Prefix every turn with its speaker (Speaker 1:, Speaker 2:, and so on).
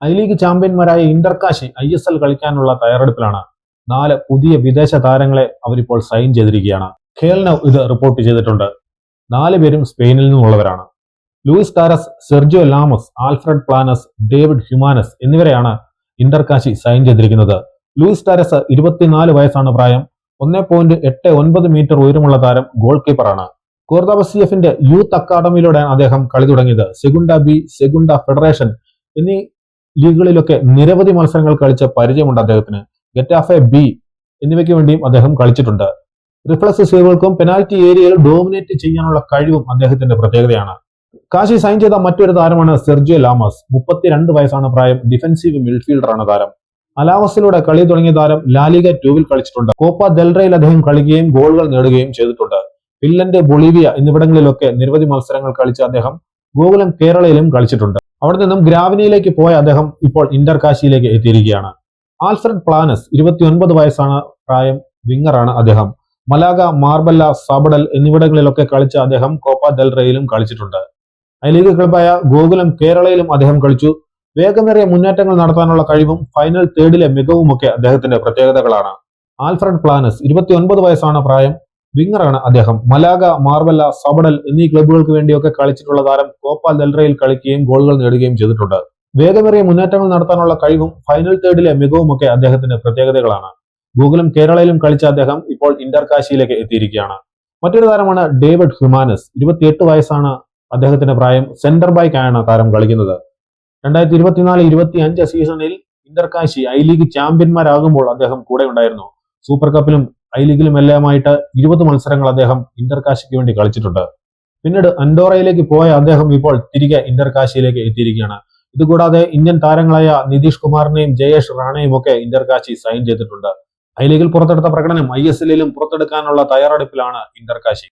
Speaker 1: I league ചാമ്പ്യന്മാരായ Inter Kashi ISL കളിക്കാനുള്ള തയ്യാറെടുപ്പിലാണ്. 4 പുതിയ വിദേശ താരങ്ങളെ അവരിപ്പോൾ സൈൻ ചെയ്തിരിക്കുകയാണ്. ഖേൽ നൗ ഇത് റിപ്പോർട്ട് ചെയ്തിട്ടുണ്ട്. 4 പേരും സ്പെയിനിൽ നിന്നുള്ളവരാണ്. Luis Taras, Sergio Lamos, Alfred Planas, David Humanes എന്നിവരെയാണ് ഇന്റർകാശി സൈൻ ചെയ്തിരിക്കുന്നത്. ലൂയിസ് ടാരസ് 24 വയസ്സാണ് പ്രായം. 1.89 മീറ്റർ ഉയരമുള്ള താരം ഗോൾ കീപ്പറാണ്. കോർദോബ CFന്റെ യൂത്ത് അക്കാദമിയിലൂടെയാണ് അദ്ദേഹം കളി തുടങ്ങിയത്. സെഗുണ്ട ബി, സെഗുണ്ട ഫെഡറേഷൻ എന്നീ ലീഗുകളിലൊക്കെ നിരവധി മത്സരങ്ങൾ കളിച്ച പരിചയമുണ്ട് അദ്ദേഹത്തിന്. ഗെറ്റാഫെ ബി എന്നിവയ്ക്ക് വേണ്ടിയും അദ്ദേഹം കളിച്ചിട്ടുണ്ട്. റിഫ്ലക്സ് സേവുകൾക്കും പെനാൽറ്റി ഏരിയയിൽ ഡോമിനേറ്റ് ചെയ്യാനുള്ള കഴിവും അദ്ദേഹത്തിന്റെ പ്രത്യേകതയാണ്. കാശി സൈൻ ചെയ്ത മറ്റൊരു താരമാണ് സെർജിയോ ലാമോസ്. 32 വയസ്സാണ് പ്രായം. ഡിഫൻസീവ് മിഡ്ഫീൽഡറാണ് താരം. അലാവസിലൂടെ കളി തുടങ്ങിയ താരം ലാലിഗ 2-ൽ കളിച്ചിട്ടുണ്ട്. കോപ്പ ദെൽറയിൽ അദ്ദേഹം കളിക്കുകയും ഗോളുകൾ നേടുകയും ചെയ്തിട്ടുണ്ട്. ഫിൻലൻഡ്, ബൊളീവിയ എന്നിവിടങ്ങളിലൊക്കെ നിരവധി മത്സരങ്ങൾ കളിച്ച അദ്ദേഹം ഗോകുലം കേരളയിലും കളിച്ചിട്ടുണ്ട്. അവിടെ നിന്നും ഗ്രാവിനിയിലേക്ക് പോയ അദ്ദേഹം ഇപ്പോൾ ഇന്റർകാശിയിലേക്ക് എത്തിയിരിക്കുകയാണ്. ആൽഫ്രഡ് പ്ലാനസ് 29 വയസ്സാണ് പ്രായം. വിങ്ങറാണ് അദ്ദേഹം. മലാഗ, മാർബല്ല, സാബഡൽ എന്നിവിടങ്ങളിലൊക്കെ കളിച്ച അദ്ദേഹം കോപ്പ ദെൽറയിലും കളിച്ചിട്ടുണ്ട്. ഐ ലീഗ് ക്ലബായ ഗോകുലം കേരളയിലും അദ്ദേഹം കളിച്ചു. വേഗമേറിയ മുന്നേറ്റങ്ങൾ നടത്താനുള്ള കഴിവും ഫൈനൽ തേർഡിലെ മികവുമൊക്കെ അദ്ദേഹത്തിന്റെ പ്രത്യേകതകളാണ്. ആൽഫ്രഡ് പ്ലാനസ് 29 വയസ്സാണ് പ്രായം. വിങ്ങറാണ് അദ്ദേഹം. മലാഗ, മാർബല്ല, സബഡൽ എന്നീ ക്ലബ്ബുകൾക്ക് വേണ്ടിയൊക്കെ കളിച്ചിട്ടുള്ള താരം കോപ്പ ദെൽറയിൽ കളിക്കുകയും ഗോളുകൾ നേടുകയും ചെയ്തിട്ടുണ്ട്. വേഗമേറിയ മുന്നേറ്റങ്ങൾ നടത്താനുള്ള കഴിവും ഫൈനൽ തേർഡിലെ മികവുമൊക്കെ അദ്ദേഹത്തിന്റെ പ്രത്യേകതകളാണ്. ഗോകുലം കേരളയിലും കളിച്ച അദ്ദേഹം ഇപ്പോൾ ഇന്റർകാശിയിലേക്ക് എത്തിയിരിക്കുകയാണ്. മറ്റൊരു താരമാണ് ഡേവിഡ് ഹ്യൂമാനസ്. 28 വയസ്സാണ് അദ്ദേഹത്തിന്റെ പ്രായം. സെന്റർ ബാക്കായാണ് താരം കളിക്കുന്നത്. 2024-25 സീസണിൽ ഇന്റർകാശി ഐ ലീഗ് ചാമ്പ്യന്മാരാകുമ്പോൾ അദ്ദേഹം കൂടെ ഉണ്ടായിരുന്നു. സൂപ്പർ കപ്പിലും ഐ ലീഗിലും എല്ലാമായിട്ട് 20 മത്സരങ്ങൾ അദ്ദേഹം ഇന്റർകാശിക്ക് വേണ്ടി കളിച്ചിട്ടുണ്ട്. പിന്നീട് അൻഡോറയിലേക്ക് പോയ അദ്ദേഹം ഇപ്പോൾ തിരികെ ഇന്റർകാശിയിലേക്ക് എത്തിയിരിക്കുകയാണ്. ഇതുകൂടാതെ ഇന്ത്യൻ താരങ്ങളായ നിതീഷ് കുമാറിനെയും ജയേഷ് റാണയും ഒക്കെ ഇന്റർകാശി സൈൻ ചെയ്തിട്ടുണ്ട്. ഐ ലീഗിൽ പുറത്തെടുത്ത പ്രകടനം ISL-ലും പുറത്തെടുക്കാനുള്ള തയ്യാറെടുപ്പിലാണ് ഇന്റർകാശി.